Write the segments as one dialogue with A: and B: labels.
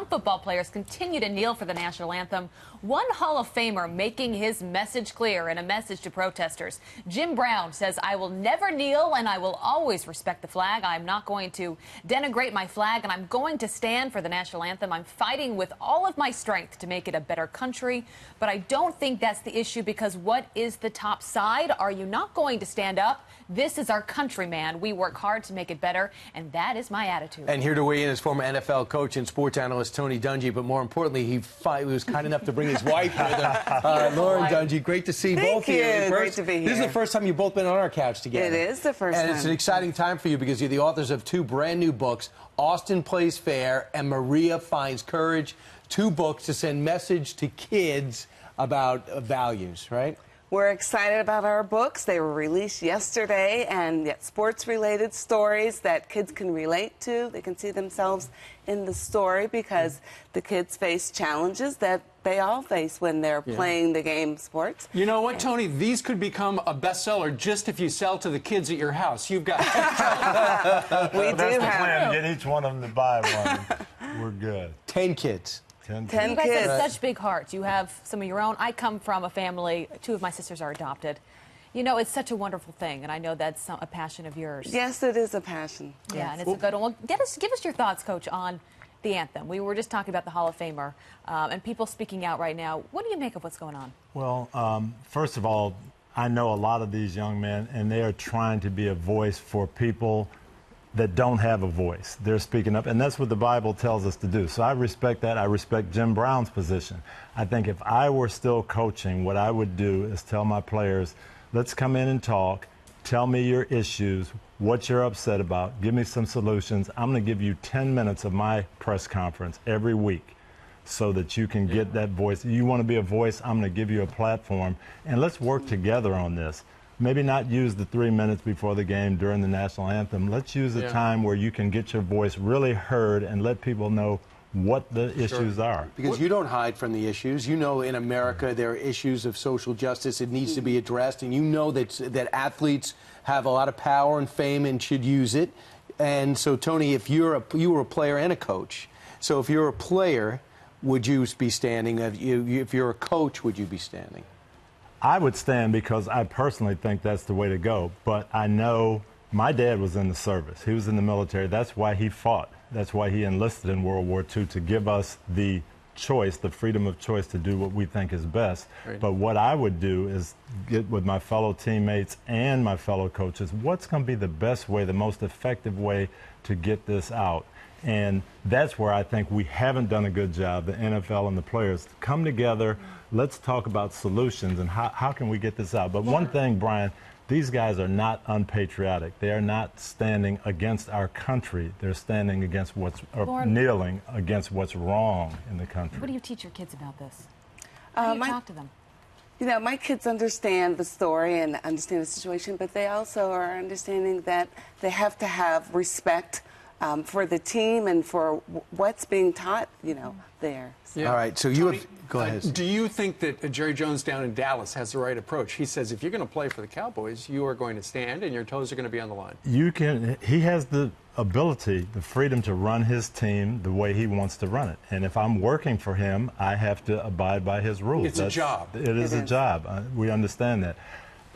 A: some football players continue to kneel for the national anthem, one Hall of Famer making his message clear in a message to protesters. Jim Brown says, "I will never kneel and I will always respect the flag. I'm not going to denigrate my flag and I'm going to stand for the national anthem. I'm fighting with all of my strength to make it a better country. But I don't think that's the issue because what is the top side? Are you not going to stand up? This is our country, man. We work hard to make it better, and that is my attitude."
B: And here to weigh in is former NFL coach and sports analyst Tony Dungy, but more importantly, he was kind enough to bring his wife with him. Lauren Dungy, great to see both of you.
C: Great to be here.
B: This is the first time you've both been on our couch together.
C: It is the first time.
B: And it's an exciting time for you because you're the authors of two brand new books, Austin Plays Fair and Maria Finds Courage, two books to send message to kids about values, right?
C: We're excited about our books. They were released yesterday, and yet sports-related stories that kids can relate to. They can see themselves in the story because the kids face challenges that they all face when they're playing the game sports.
D: You know what, Tony? These could become a bestseller just if you sell to the kids at your house. You've got...
C: We do
E: That's the
C: have...
E: plan. Get each one of them to buy one. We're good.
B: 10 kids.
C: 10
A: You guys
C: kids.
A: have such big hearts. You have some of your own. I come from a family, two of my sisters are adopted. You know, it's such a wonderful thing, and I know that's a passion of yours.
C: Yes, it is a passion.
A: Yeah, and it's a good one. Well, give us your thoughts, Coach, on the anthem. We were just talking about the Hall of Famer and people speaking out right now. What do you make of what's going on?
E: Well, first of all, I know a lot of these young men, and they are trying to be a voice for people that don't have a voice. They're speaking up, and that's what the Bible tells us to do. So I respect that. I respect Jim Brown's position. I think if I were still coaching, what I would do is tell my players, let's come in and talk. Tell me your issues, what you're upset about. Give me some solutions. I'm going to give you 10 minutes of my press conference every week so that you can get that voice. You want to be a voice, I'm going to give you a platform, and let's work together on this. Maybe not use the 3 minutes before the game during the national anthem. Let's use a time where you can get your voice really heard and let people know what the issues are.
B: Because you don't hide from the issues. You know in America there are issues of social justice. It needs to be addressed. And you know that athletes have a lot of power and fame and should use it. And so, Tony, if you were a player and a coach, so if you're a player, would you be standing? If you're a coach, would you be standing?
E: I would stand because I personally think that's the way to go. But I know my dad was in the service. He was in the military. That's why he fought. That's why he enlisted in World War II, to give us the choice, the freedom of choice to do what we think is best. Right. But what I would do is get with my fellow teammates and my fellow coaches, what's going to be the best way, the most effective way to get this out? And that's where I think we haven't done a good job, the NFL and the players. Come together, let's talk about solutions and how can we get this out. But one thing, Brian, these guys are not unpatriotic. They are not standing against our country. They're standing against kneeling against what's wrong in the country.
A: What do you teach your kids about this? How do you talk to them?
C: You know, my kids understand the story and understand the situation, but they also are understanding that they have to have respect for the team and for what's being taught, you know, there. So.
B: All right, so
D: Tony,
B: go ahead.
D: Do you think that Jerry Jones down in Dallas has the right approach? He says if you're going to play for the Cowboys, you are going to stand and your toes are going to be on the line.
E: He has the ability, the freedom to run his team the way he wants to run it. And if I'm working for him, I have to abide by his rules.
D: It's a job.
E: It is a job. We understand that.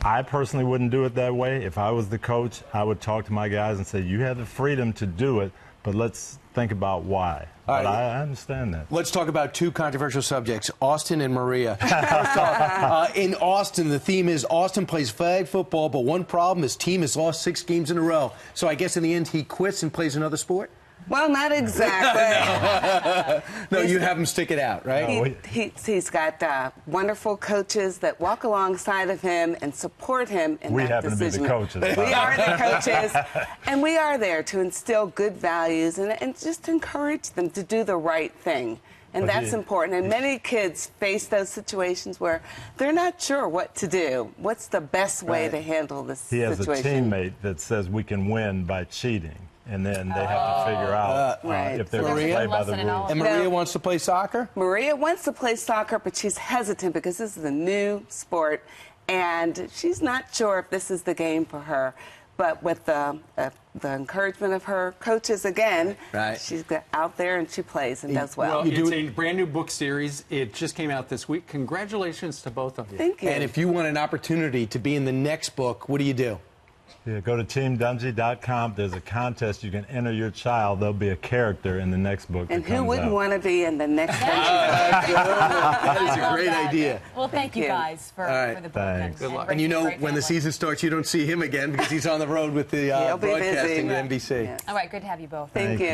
E: I personally wouldn't do it that way. If I was the coach, I would talk to my guys and say, you have the freedom to do it, but let's think about why. But I understand that.
B: Let's talk about two controversial subjects, Austin and Maria. First off, in Austin, the theme is Austin plays flag football, but one problem, his team has lost 6 games in a row. So I guess in the end, he quits and plays another sport?
C: Well, not exactly.
B: No, you have him stick it out, right?
C: He's got wonderful coaches that walk alongside of him and support him in that decision.
E: We happen to be the coaches.
C: We are the coaches, and we are there to instill good values and just encourage them to do the right thing. And that's important. And many kids face those situations where they're not sure what to do. What's the best way to handle this situation?
E: He has a teammate that says we can win by cheating. And then they have to figure out if they're going to play by the rules.
B: And Maria wants to play soccer?
C: Maria wants to play soccer, but she's hesitant because this is a new sport, and she's not sure if this is the game for her. but with the encouragement of her coaches again,
B: Right.
C: she's out there and she plays and does well.
D: Well,
B: You do
D: it's
B: it-
D: a brand new book series. It just came out this week. Congratulations to both of you.
C: Thank you.
B: And if you want an opportunity to be in the next book, what do you do?
E: Yeah, go to teamdumsey.com. There's a contest. You can enter your child. There'll be a character in the next book.
C: And
E: that
C: who
E: comes
C: wouldn't
E: out.
C: want to be in the next one?
B: That is a great
A: that.
B: idea.
A: Well, thank you
C: you.
A: guys for,
B: All right.
A: for the book.
E: Thanks.
D: Good luck.
B: And you
A: raising a
B: know,
A: great
B: when the
A: family.
B: season starts, you don't see him again because he's on the road with the
C: He'll be busy.
B: broadcasting with NBC.
C: Yes.
A: All right, good to have you both.
C: Thank
E: Thank
C: you.
E: you.